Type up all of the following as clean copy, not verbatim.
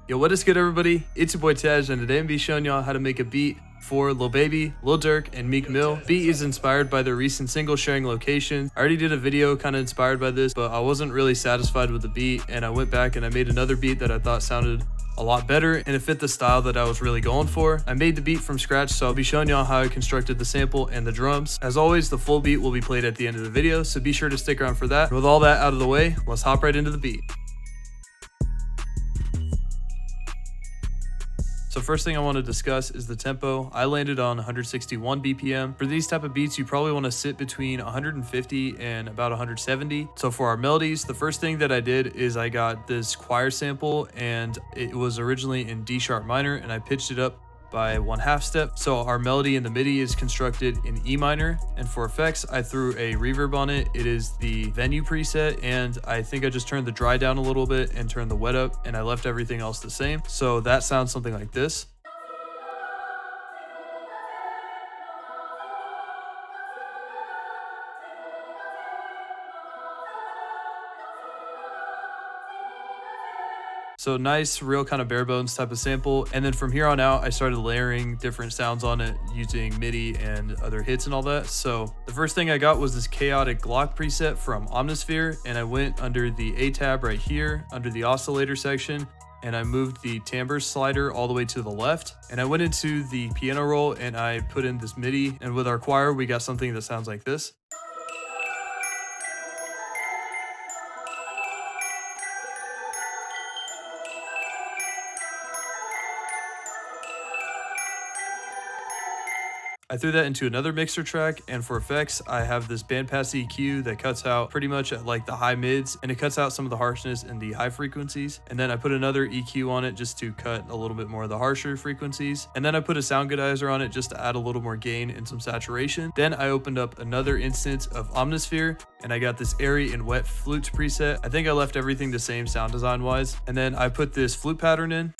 Yo, what is good, everybody? It's your boy Tej, and today I'm gonna be showing y'all how to make a beat for Lil Baby, Lil Durk, and MEEK Mill. Beat is inspired by their recent single Sharing Location. I already did a video kind of inspired by this, but I wasn't really satisfied with the beat, and I went back and I made another beat that I thought sounded a lot better, and it fit the style that I was really going for. I made the beat from scratch, so I'll be showing y'all how I constructed the sample and the drums. As always, the full beat will be played at the end of the video, so be sure to stick around for that. With all that out of the way, let's hop right into the beat. So first thing I want to discuss is the tempo. I landed on 161 BPM. For these type of beats, you probably want to sit between 150 and about 170. So for our melodies, the first thing that I did is I got this choir sample, and it was originally in D sharp minor, and I pitched it up by 1/2 step. So our melody in the MIDI is constructed in E minor, and for effects I threw a reverb on it. It is the venue preset, and I think I just turned the dry down a little bit and turned the wet up, and I left everything else the same. So that sounds something like this. So nice, real kind of bare bones type of sample. And then from here on out, I started layering different sounds on it using MIDI and other hits and all that. So the first thing I got was this chaotic Glock preset from Omnisphere, and I went under the A tab right here, under the oscillator section, and I moved the timbre slider all the way to the left. And I went into the piano roll and I put in this MIDI, and with our choir, we got something that sounds like this. I threw that into another mixer track, and for effects, I have this bandpass EQ that cuts out pretty much at like the high mids, and it cuts out some of the harshness in the high frequencies. And then I put another EQ on it just to cut a little bit more of the harsher frequencies. And then I put a sound goodizer on it just to add a little more gain and some saturation. Then I opened up another instance of Omnisphere, and I got this airy and wet flutes preset. I think I left everything the same sound design wise. And then I put this flute pattern in.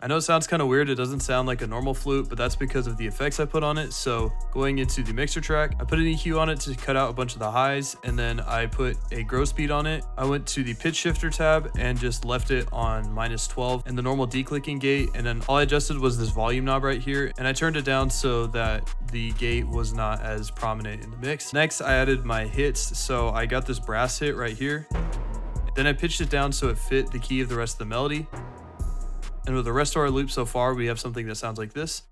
I know it sounds kind of weird, it doesn't sound like a normal flute, but that's because of the effects I put on it. So going into the mixer track, I put an EQ on it to cut out a bunch of the highs, and then I put a gross beat on it. I went to the pitch shifter tab and just left it on -12 and the normal declicking gate, and then all I adjusted was this volume knob right here, and I turned it down so that the gate was not as prominent in the mix. Next, I added my hits, so I got this brass hit right here. Then I pitched it down so it fit the key of the rest of the melody. And with the rest of our loop so far, we have something that sounds like this.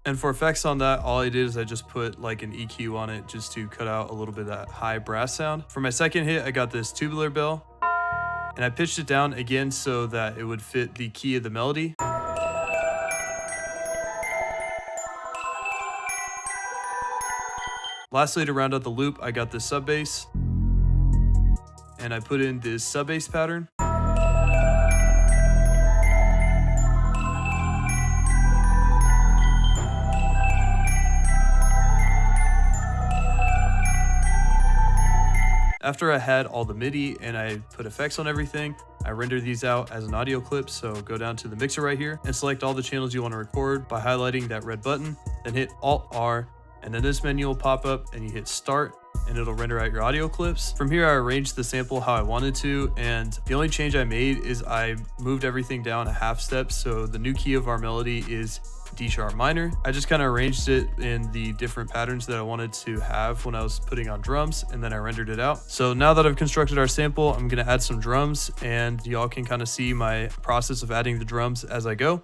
And for effects on that, all I did is I just put like an EQ on it just to cut out a little bit of that high brass sound. For my second hit, I got this Tubular Bell, and I pitched it down again so that it would fit the key of the melody. Lastly, to round out the loop, I got this sub bass, and I put in this sub bass pattern. After I had all the MIDI and I put effects on everything, I rendered these out as an audio clip. So go down to the mixer right here and select all the channels you want to record by highlighting that red button, then hit Alt-R. And then this menu will pop up and you hit start and it'll render out your audio clips. From here, I arranged the sample how I wanted to, and the only change I made is I moved everything down a 1/2 step. So the new key of our melody is D sharp minor. I just kind of arranged it in the different patterns that I wanted to have when I was putting on drums, and then I rendered it out. So now that I've constructed our sample, I'm gonna add some drums, and y'all can kind of see my process of adding the drums as I go.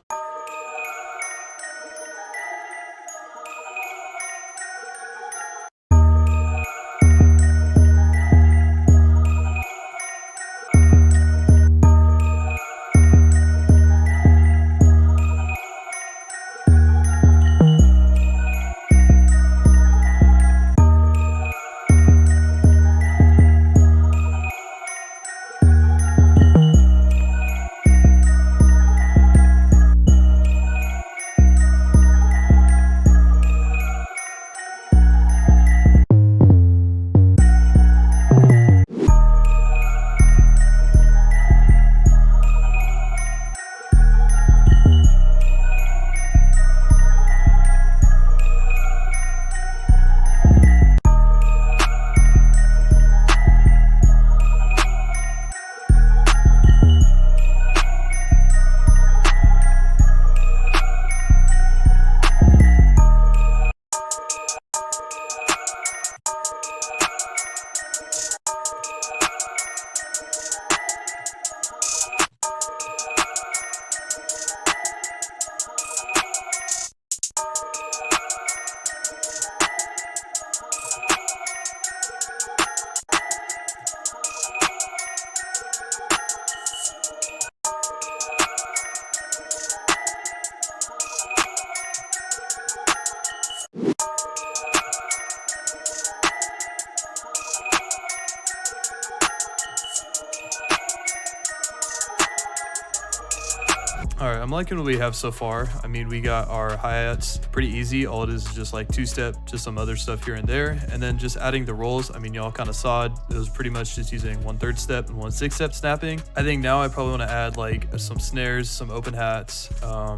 All right, I'm liking what we have so far. I mean, we got our hi-hats pretty easy. All it is just like two-step, just some other stuff here and there. And then just adding the rolls. I mean, y'all kind of saw it. It was pretty much just using 1/3 step and 1/6 step snapping. I think now I probably want to add like some snares, some open hats,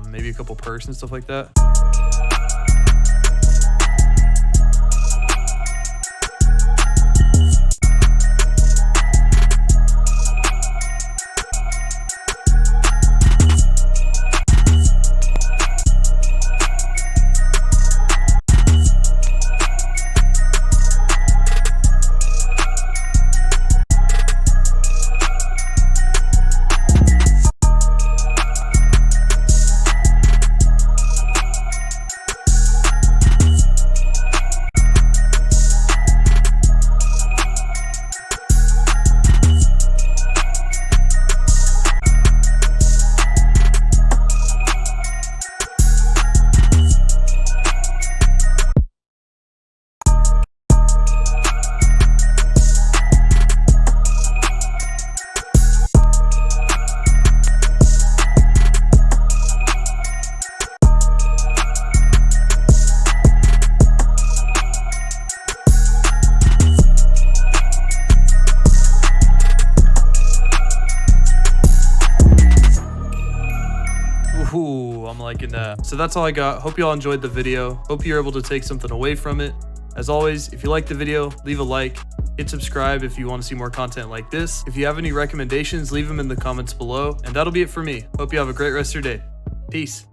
maybe a couple percs and stuff like that. Ooh, I'm liking that. So that's all I got. Hope y'all enjoyed the video. Hope you're able to take something away from it. As always, if you liked the video, leave a like, hit subscribe if you want to see more content like this. If you have any recommendations, leave them in the comments below. And that'll be it for me. Hope you have a great rest of your day. Peace.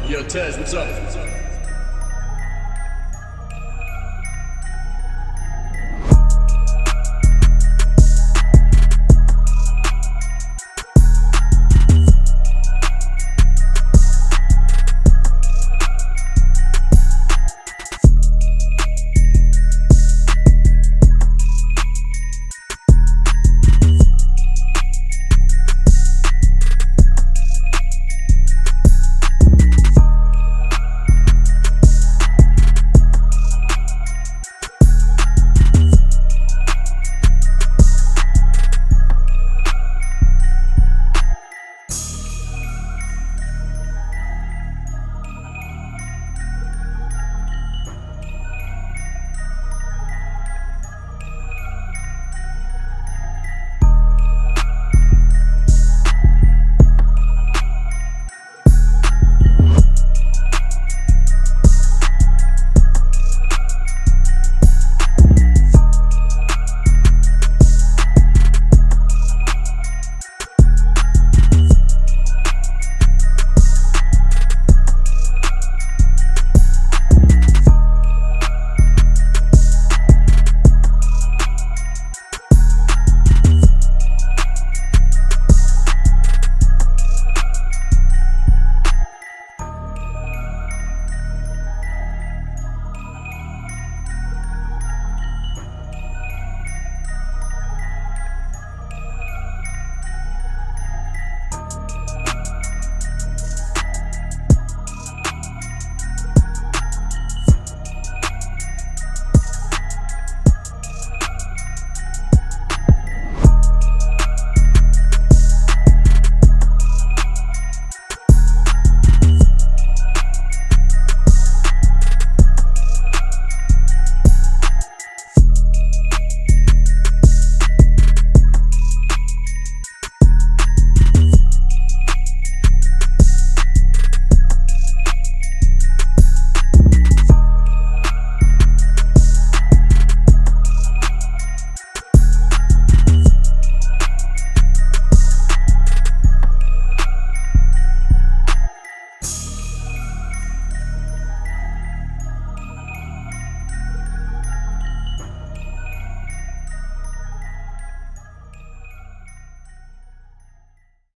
Yo, Tez, what's up?